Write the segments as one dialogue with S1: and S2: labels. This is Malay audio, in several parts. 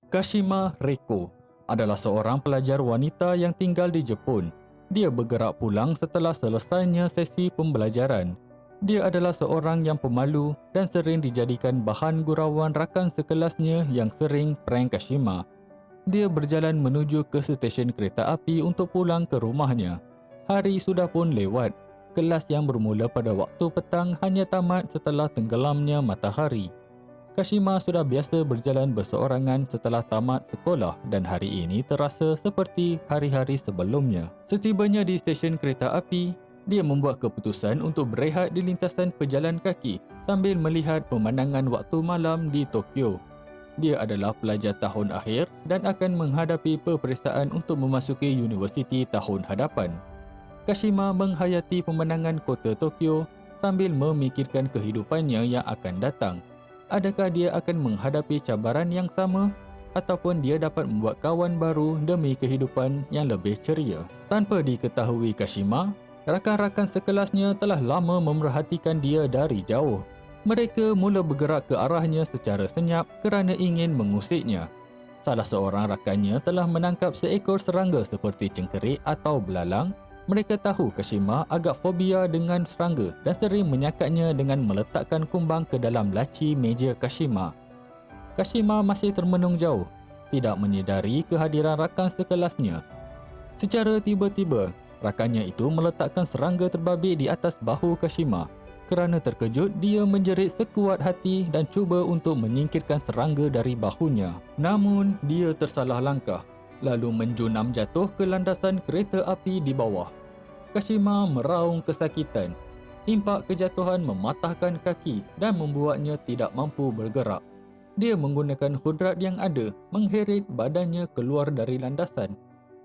S1: Kashima Reiko adalah seorang pelajar wanita yang tinggal di Jepun. Dia bergerak pulang setelah selesainya sesi pembelajaran. Dia adalah seorang yang pemalu dan sering dijadikan bahan gurauan rakan sekelasnya yang sering prank Kashima. Dia berjalan menuju ke stesen kereta api untuk pulang ke rumahnya. Hari sudah pun lewat. Kelas yang bermula pada waktu petang hanya tamat setelah tenggelamnya matahari. Kashima sudah biasa berjalan berseorangan setelah tamat sekolah dan hari ini terasa seperti hari-hari sebelumnya. Setibanya di stesen kereta api, dia membuat keputusan untuk berehat di lintasan pejalan kaki sambil melihat pemandangan waktu malam di Tokyo. Dia adalah pelajar tahun akhir dan akan menghadapi peperiksaan untuk memasuki universiti tahun hadapan. Kashima menghayati pemandangan kota Tokyo sambil memikirkan kehidupannya yang akan datang. Adakah dia akan menghadapi cabaran yang sama ataupun dia dapat membuat kawan baru demi kehidupan yang lebih ceria? Tanpa diketahui Kashima, rakan-rakan sekelasnya telah lama memerhatikan dia dari jauh. Mereka mula bergerak ke arahnya secara senyap kerana ingin mengusiknya. Salah seorang rakannya telah menangkap seekor serangga seperti cengkerik atau belalang. Mereka tahu Kashima agak fobia dengan serangga dan sering menyakatnya dengan meletakkan kumbang ke dalam laci meja Kashima. Kashima masih termenung jauh, tidak menyedari kehadiran rakan sekelasnya. Secara tiba-tiba, rakannya itu meletakkan serangga terbabit di atas bahu Kashima. Kerana terkejut, dia menjerit sekuat hati dan cuba untuk menyingkirkan serangga dari bahunya. Namun, dia tersalah langkah, lalu menjunam jatuh ke landasan kereta api di bawah. Kashima meraung kesakitan. Impak kejatuhan mematahkan kaki dan membuatnya tidak mampu bergerak. Dia menggunakan kudrat yang ada, mengheret badannya keluar dari landasan.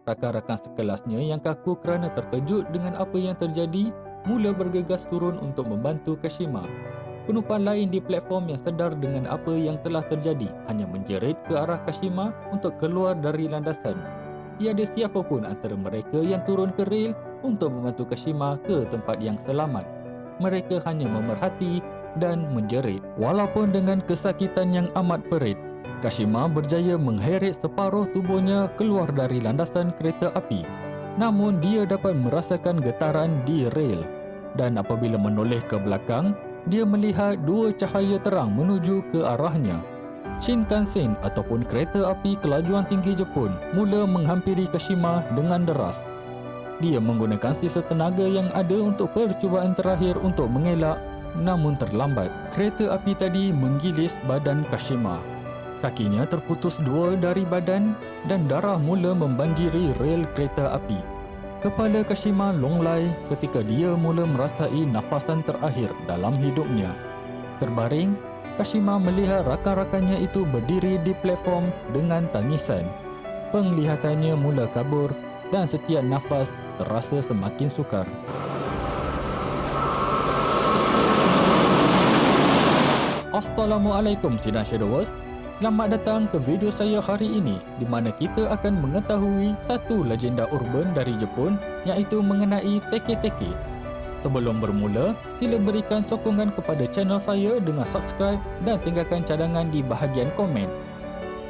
S1: Rakan-rakan sekelasnya yang kaku kerana terkejut dengan apa yang terjadi, mula bergegas turun untuk membantu Kashima. Penumpang lain di platform yang sedar dengan apa yang telah terjadi hanya menjerit ke arah Kashima untuk keluar dari landasan. Tiada siapa pun antara mereka yang turun ke rel untuk membantu Kashima ke tempat yang selamat. Mereka hanya memerhati dan menjerit. Walaupun dengan kesakitan yang amat perit, Kashima berjaya mengheret separuh tubuhnya keluar dari landasan kereta api. Namun dia dapat merasakan getaran di rel. Dan apabila menoleh ke belakang, dia melihat dua cahaya terang menuju ke arahnya. Shinkansen ataupun kereta api kelajuan tinggi Jepun mula menghampiri Kashima dengan deras. Dia menggunakan sisa tenaga yang ada untuk percubaan terakhir untuk mengelak, namun terlambat. Kereta api tadi menggilis badan Kashima. Kakinya terputus dua dari badan dan darah mula membanjiri rel kereta api. Kepala Kashima longlai ketika dia mula merasai nafasan terakhir dalam hidupnya. Terbaring, Kashima melihat rakan-rakannya itu berdiri di platform dengan tangisan. Penglihatannya mula kabur dan setiap nafas terasa semakin sukar. Assalamualaikum Sidang Shadowers. Selamat datang ke video saya hari ini di mana kita akan mengetahui satu legenda urban dari Jepun iaitu mengenai teke-teke. Sebelum bermula, sila berikan sokongan kepada channel saya dengan subscribe dan tinggalkan cadangan di bahagian komen.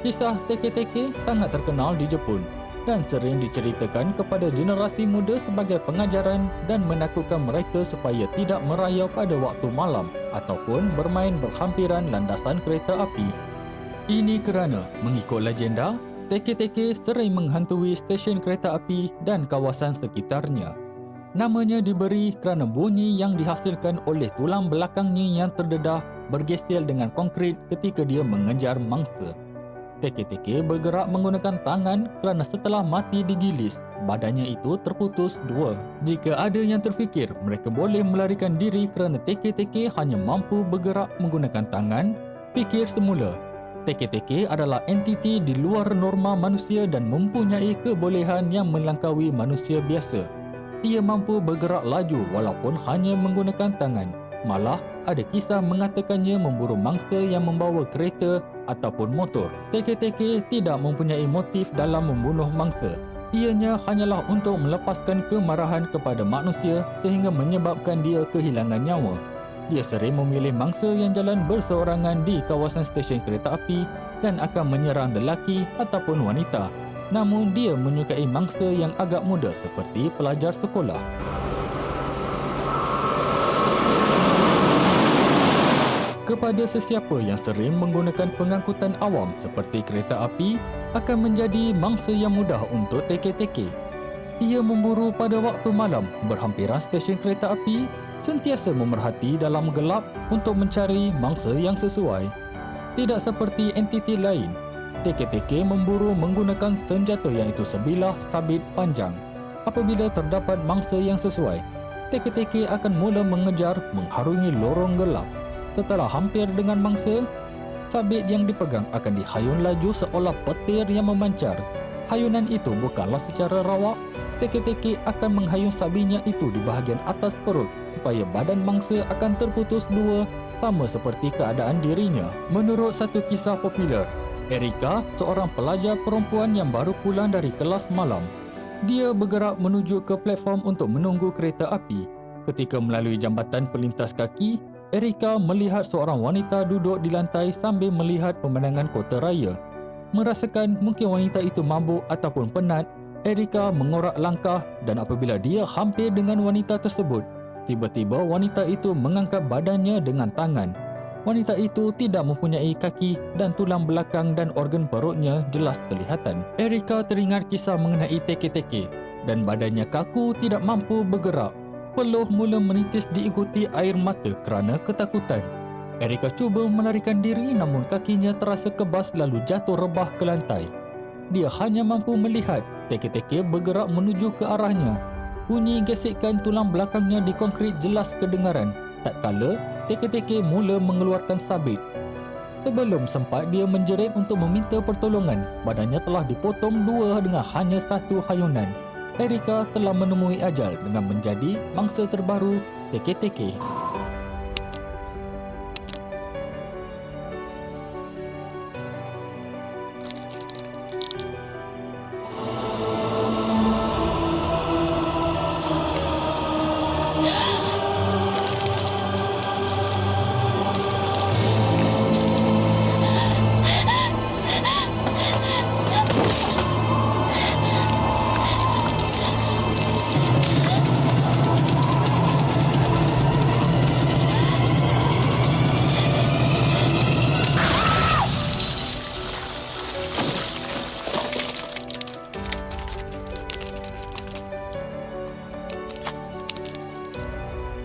S1: Kisah teke-teke sangat terkenal di Jepun dan sering diceritakan kepada generasi muda sebagai pengajaran dan menakutkan mereka supaya tidak merayau pada waktu malam ataupun bermain berhampiran landasan kereta api. Ini kerana, mengikut legenda, teke-teke sering menghantui stesen kereta api dan kawasan sekitarnya. Namanya diberi kerana bunyi yang dihasilkan oleh tulang belakangnya yang terdedah bergesil dengan konkrit ketika dia mengejar mangsa. Teke-teke bergerak menggunakan tangan kerana setelah mati digilis, badannya itu terputus dua. Jika ada yang terfikir mereka boleh melarikan diri kerana teke-teke hanya mampu bergerak menggunakan tangan, fikir semula. Teke-teke adalah entiti di luar norma manusia dan mempunyai kebolehan yang melangkaui manusia biasa. Ia mampu bergerak laju walaupun hanya menggunakan tangan. Malah, ada kisah mengatakannya memburu mangsa yang membawa kereta ataupun motor. Teke-teke tidak mempunyai motif dalam membunuh mangsa. Ianya hanyalah untuk melepaskan kemarahan kepada manusia sehingga menyebabkan dia kehilangan nyawa. Dia sering memilih mangsa yang jalan berseorangan di kawasan stesen kereta api dan akan menyerang lelaki ataupun wanita. Namun dia menyukai mangsa yang agak muda seperti pelajar sekolah. Kepada sesiapa yang sering menggunakan pengangkutan awam seperti kereta api, akan menjadi mangsa yang mudah untuk teke-teke. Ia memburu pada waktu malam, berhampiran stesen kereta api, sentiasa memerhati dalam gelap untuk mencari mangsa yang sesuai. Tidak seperti entiti lain, teke-teke memburu menggunakan senjata iaitu sebilah sabit panjang. Apabila terdapat mangsa yang sesuai, teke-teke akan mula mengejar mengharungi lorong gelap. Setelah hampir dengan mangsa, sabit yang dipegang akan dihayun laju seolah petir yang memancar. Hayunan itu bukanlah secara rawak. Teke-teke akan menghayun sabitnya itu di bahagian atas perut supaya badan mangsa akan terputus dua sama seperti keadaan dirinya. Menurut satu kisah popular, Erika, seorang pelajar perempuan yang baru pulang dari kelas malam. Dia bergerak menuju ke platform untuk menunggu kereta api. Ketika melalui jambatan pelintas kaki, Erika melihat seorang wanita duduk di lantai sambil melihat pemandangan kota raya. Merasakan mungkin wanita itu mabuk ataupun penat, Erika mengorak langkah dan apabila dia hampir dengan wanita tersebut, tiba-tiba wanita itu mengangkat badannya dengan tangan. Wanita itu tidak mempunyai kaki dan tulang belakang dan organ perutnya jelas kelihatan. Erika teringat kisah mengenai teke-teke dan badannya kaku tidak mampu bergerak. Peluh mula menitis diikuti air mata kerana ketakutan. Erika cuba melarikan diri namun kakinya terasa kebas lalu jatuh rebah ke lantai. Dia hanya mampu melihat teke-teke bergerak menuju ke arahnya. Bunyi gesekan tulang belakangnya di konkrit jelas kedengaran tatkala teke-teke mula mengeluarkan sabit. Sebelum sempat dia menjerit untuk meminta pertolongan, badannya telah dipotong dua dengan hanya satu hayunan. Erika telah menemui ajal dengan menjadi mangsa terbaru teke-teke.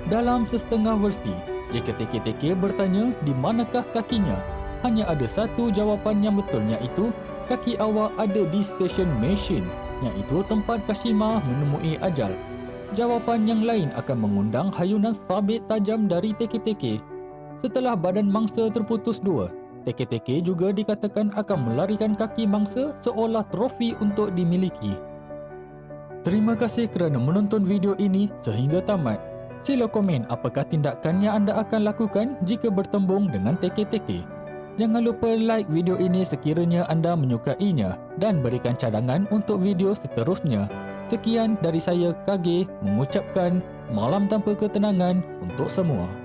S1: Dalam setengah versi, jika teke-teke bertanya di manakah kakinya, hanya ada satu jawapan yang betul, iaitu kaki awak ada di stesen mesin, iaitu tempat Kashima menemui ajal. Jawapan yang lain akan mengundang hayunan sabit tajam dari teke-teke. Setelah badan mangsa terputus dua, teke-teke juga dikatakan akan melarikan kaki mangsa seolah trofi untuk dimiliki. Terima kasih kerana menonton video ini sehingga tamat. Sila komen apakah tindakan yang anda akan lakukan jika bertembung dengan teke-teke. Jangan lupa like video ini sekiranya anda menyukainya dan berikan cadangan untuk video seterusnya. Sekian dari saya KG mengucapkan malam tanpa ketenangan untuk semua.